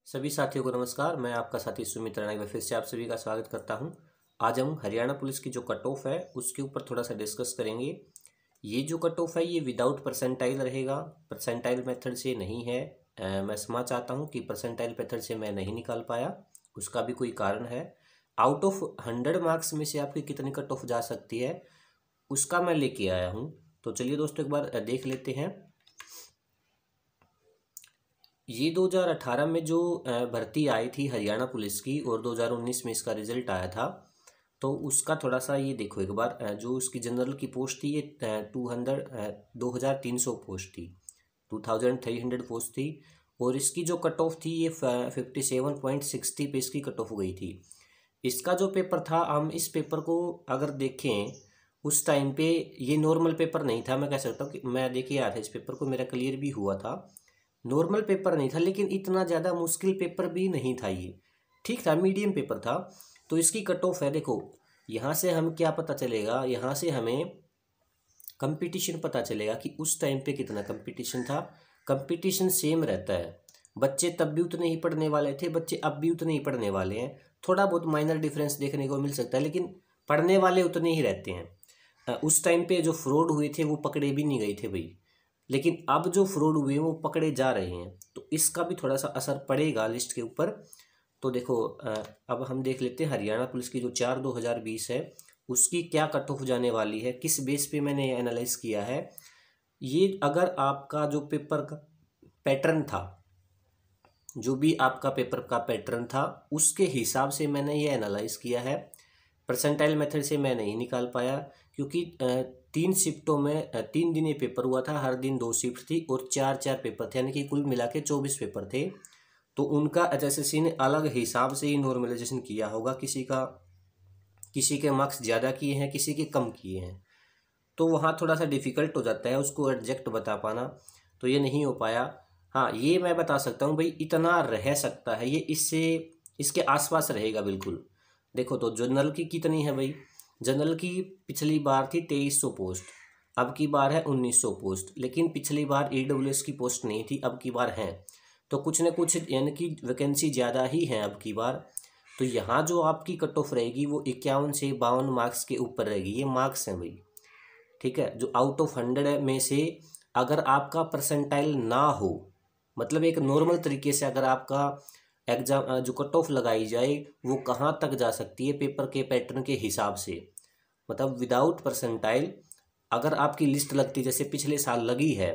सभी साथियों को नमस्कार। मैं आपका साथी सुमित राणा फिर से आप सभी का स्वागत करता हूं। आज हम हरियाणा पुलिस की जो कट ऑफ है उसके ऊपर थोड़ा सा डिस्कस करेंगे। ये जो कट ऑफ है ये विदाउट परसेंटाइल रहेगा, परसेंटाइल मेथड से नहीं है। मैं क्षमा चाहता हूं कि परसेंटाइल मेथड से मैं नहीं निकाल पाया, उसका भी कोई कारण है। आउट ऑफ 100 मार्क्स में से आपकी कितनी कट ऑफ जा सकती है उसका मैं लेके आया हूँ। तो चलिए दोस्तों एक बार देख लेते हैं। ये 2018 में जो भर्ती आई थी हरियाणा पुलिस की और 2019 में इसका रिजल्ट आया था, तो उसका थोड़ा सा ये देखो एक बार। जो उसकी जनरल की पोस्ट थी ये 2300 पोस्ट थी, 2300 पोस्ट थी। और इसकी जो कट ऑफ थी ये 57.60 पे इसकी कट ऑफ गई थी। इसका जो पेपर था, हम इस पेपर को अगर देखें उस टाइम पे ये नॉर्मल पेपर नहीं था। मैं कह सकता हूँ कि मैं देखिए आया था इस पेपर को, मेरा क्लियर भी हुआ था। नॉर्मल पेपर नहीं था लेकिन इतना ज़्यादा मुश्किल पेपर भी नहीं था, ये ठीक था, मीडियम पेपर था। तो इसकी कट ऑफ है, देखो यहाँ से हम क्या पता चलेगा, यहाँ से हमें कंपटीशन पता चलेगा कि उस टाइम पे कितना कंपटीशन था। कंपटीशन सेम रहता है, बच्चे तब भी उतने ही पढ़ने वाले थे, बच्चे अब भी उतने ही पढ़ने वाले हैं। थोड़ा बहुत माइनर डिफरेंस देखने को मिल सकता है लेकिन पढ़ने वाले उतने ही रहते हैं। उस टाइम पे जो फ्रॉड हुए थे वो पकड़े भी नहीं गए थे भाई, लेकिन अब जो फ्रॉड हुए हैं वो पकड़े जा रहे हैं, तो इसका भी थोड़ा सा असर पड़ेगा लिस्ट के ऊपर। तो देखो अब हम देख लेते हैं हरियाणा पुलिस की जो 4/2020 है उसकी क्या कट ऑफ जाने वाली है, किस बेस पे मैंने एनालाइज किया है। ये अगर आपका जो पेपर का पैटर्न था, जो भी आपका पेपर का पैटर्न था उसके हिसाब से मैंने ये एनालाइज किया है। परसेंटाइल मेथड से मैं नहीं निकाल पाया क्योंकि 3 शिफ्टों में 3 दिन ये पेपर हुआ था, हर दिन 2 शिफ्ट थी और 4 पेपर थे, यानी कि कुल मिला के 24 पेपर थे। तो उनका एचएसएससी ने अलग हिसाब से ही नॉर्मलाइजेशन किया होगा। किसी के मार्क्स ज़्यादा किए हैं, किसी के कम किए हैं, तो वहाँ थोड़ा सा डिफ़िकल्ट हो जाता है उसको एग्जैक्ट बता पाना। तो ये नहीं हो पाया। हाँ, ये मैं बता सकता हूँ भाई इतना रह सकता है, ये इससे इसके आसपास रहेगा बिल्कुल। देखो तो जनरल की कितनी है भाई, जनरल की पिछली बार थी 2300 पोस्ट, अब की बार है 1900 पोस्ट। लेकिन पिछली बार ईडब्ल्यूएस की पोस्ट नहीं थी, अब की बार है, तो कुछ न कुछ यानी कि वैकेंसी ज़्यादा ही है अब की बार। तो यहाँ जो आपकी कट ऑफ रहेगी वो 51 से 52 मार्क्स के ऊपर रहेगी। ये मार्क्स हैं भाई, ठीक है, जो आउट ऑफ 100 में से अगर आपका परसेंटाइल ना हो, मतलब एक नॉर्मल तरीके से अगर आपका एग्जाम जो कट ऑफ लगाई जाए वो कहाँ तक जा सकती है पेपर के पैटर्न के हिसाब से, मतलब विदाउट परसेंटाइल अगर आपकी लिस्ट लगती जैसे पिछले साल लगी है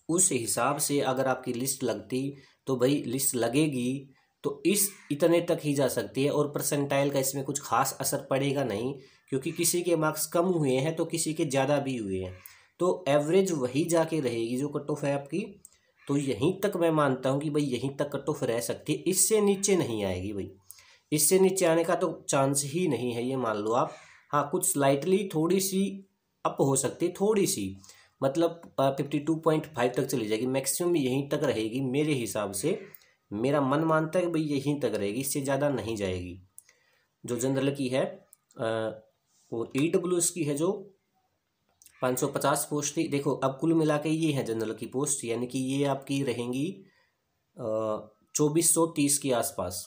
उस हिसाब से अगर आपकी लिस्ट लगती तो भाई लिस्ट लगेगी तो इस इतने तक ही जा सकती है। और परसेंटाइल का इसमें कुछ खास असर पड़ेगा नहीं, क्योंकि किसी के मार्क्स कम हुए हैं तो किसी के ज़्यादा भी हुए हैं, तो एवरेज वही जाके रहेगी जो कट ऑफ है आपकी। तो यहीं तक मैं मानता हूँ कि भाई यहीं तक कट ऑफ रह सकती है, इससे नीचे नहीं आएगी भाई, इससे नीचे आने का तो चांस ही नहीं है, ये मान लो आप। हाँ, कुछ स्लाइटली थोड़ी सी अप हो सकती है, थोड़ी सी, मतलब 52.5 तक चली जाएगी, मैक्सिमम यहीं तक रहेगी मेरे हिसाब से। मेरा मन मानता है कि भाई यहीं तक रहेगी, इससे ज़्यादा नहीं जाएगी जो जनरल की है। और ईडब्ल्यूएस की है जो 550 पोस्ट थी। देखो अब कुल मिला के ये है जनरल की पोस्ट, यानी कि ये आपकी रहेंगी 2430 के आसपास।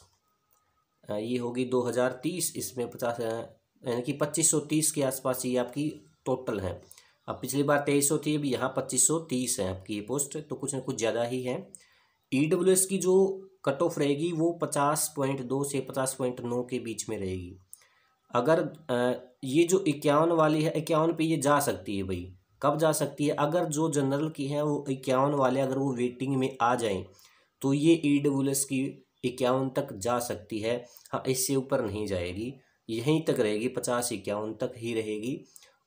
ये होगी 2030, इसमें 50 यानी कि 2530 के आसपास ये आपकी टोटल है। अब पिछली बार 2300 थी, अब यहाँ 2530 है आपकी ये पोस्ट, तो कुछ न कुछ ज़्यादा ही है। ईडब्ल्यूएस की जो कट ऑफ रहेगी वो 50.2 से 50.9 के बीच में रहेगी। अगर ये जो 51 वाली है, 51 पे ये जा सकती है भाई। कब जा सकती है, अगर जो जनरल की है वो 51 वाले अगर वो वेटिंग में आ जाएं तो ये ईडब्ल्यूएस की 51 तक जा सकती है। हाँ, इससे ऊपर नहीं जाएगी, यहीं तक रहेगी, 50-51 तक ही रहेगी।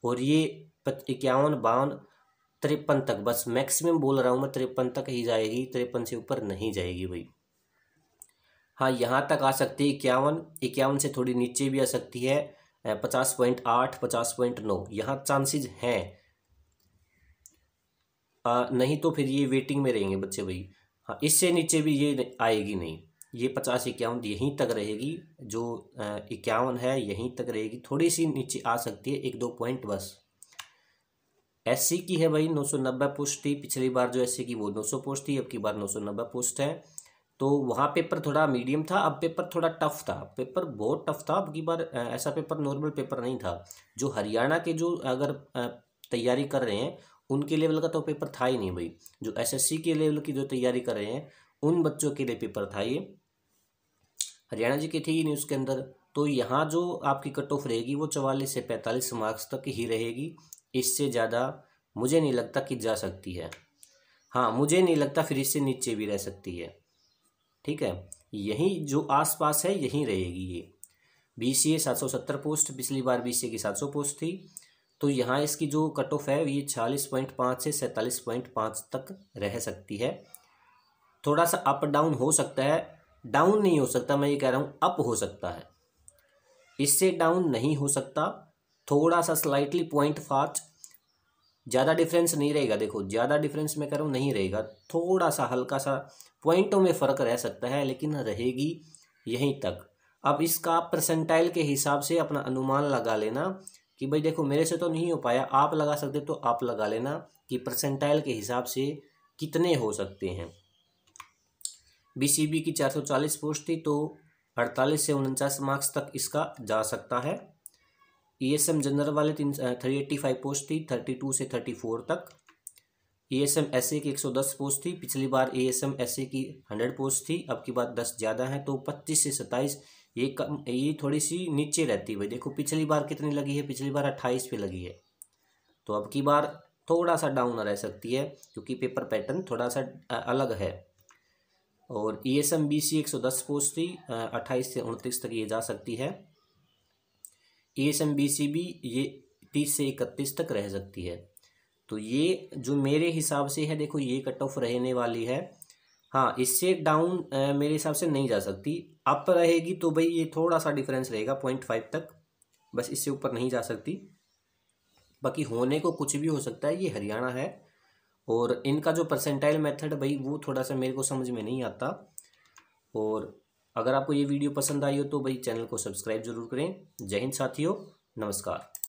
और ये 51, 52, 53 तक, बस मैक्सिमम बोल रहा हूँ मैं, 53 तक ही जाएगी, 53 से ऊपर नहीं जाएगी भाई। हाँ, यहाँ तक आ सकती है 51, 51 से थोड़ी नीचे भी आ सकती है 50.8, 50.9, यहाँ चांसेस हैं। नहीं तो फिर ये वेटिंग में रहेंगे बच्चे भाई। हाँ, इससे नीचे भी ये आएगी नहीं, ये 50-51 यहीं तक रहेगी, जो 51 है यहीं तक रहेगी, थोड़ी सी नीचे आ सकती है 1-2 पॉइंट बस। एससी की है भाई 990 पोस्ट थी, पिछली बार जो एससी की वो 900 पोस्ट थी, अब की बार 990 पोस्ट है। तो वहाँ पेपर थोड़ा मीडियम था, अब पेपर थोड़ा टफ था, पेपर बहुत टफ था। अब की बार ऐसा पेपर नॉर्मल पेपर नहीं था। जो हरियाणा के जो अगर तैयारी कर रहे हैं उनके लेवल का तो पेपर था ही नहीं भाई। जो एसएससी के लेवल की जो तैयारी कर रहे हैं उन बच्चों के लिए पेपर था ये। हरियाणा जी की थी ही नहीं उसके अंदर। तो यहाँ जो आपकी कट ऑफ रहेगी वो 44 से 45 मार्क्स तक ही रहेगी। इससे ज़्यादा मुझे नहीं लगता कि जा सकती है। हाँ, मुझे नहीं लगता फिर इससे नीचे भी रह सकती है। ठीक है, यहीं जो आसपास है यहीं रहेगी ये। BCA 770 पोस्ट, पिछली बार BCA की 700 पोस्ट थी। तो यहाँ इसकी जो कट ऑफ है ये 46.5 से 47.5 तक रह सकती है। थोड़ा सा अप डाउन हो सकता है, डाउन नहीं हो सकता, मैं ये कह रहा हूँ अप हो सकता है, इससे डाउन नहीं हो सकता। थोड़ा सा स्लाइटली 0.5, ज़्यादा डिफरेंस नहीं रहेगा। देखो ज़्यादा डिफरेंस मैं कह रहा हूँ नहीं रहेगा, थोड़ा सा हल्का सा पॉइंटों में फ़र्क रह सकता है, लेकिन रहेगी यहीं तक। अब इसका आप परसेंटाइल के हिसाब से अपना अनुमान लगा लेना कि भाई देखो मेरे से तो नहीं हो पाया, आप लगा सकते तो आप लगा लेना कि परसेंटाइल के हिसाब से कितने हो सकते हैं। BCB की 440 पोस्ट थी तो 48 से 49 मार्क्स तक इसका जा सकता है। ESM जनरल वाले 385 पोस्ट थी, 32 से 34 तक। ESM SA की 110 पोस्ट थी, पिछली बार ESM SA की 100 पोस्ट थी, अब की बार 10 ज़्यादा है तो 25 से 27 ये थोड़ी सी नीचे रहती है भाई। देखो पिछली बार कितनी लगी है, पिछली बार 28 पे लगी है, तो अब की बार थोड़ा सा डाउन रह सकती है क्योंकि पेपर पैटर्न थोड़ा सा अलग है। और ESM BC 110 पोस्ट थी, 28 से 29 तक ये जा सकती है। ESM BCB ये 30 से 31 तक रह सकती है। तो ये जो मेरे हिसाब से है, देखो ये कट ऑफ रहने वाली है। हाँ, इससे डाउन मेरे हिसाब से नहीं जा सकती। अप रहेगी तो भाई ये थोड़ा सा डिफरेंस रहेगा 0.5 तक, बस इससे ऊपर नहीं जा सकती। बाकी होने को कुछ भी हो सकता है, ये हरियाणा है। और इनका जो परसेंटाइल मेथड भाई वो थोड़ा सा मेरे को समझ में नहीं आता। और अगर आपको ये वीडियो पसंद आई हो तो भाई चैनल को सब्सक्राइब जरूर करें। जय हिंद साथियों, नमस्कार।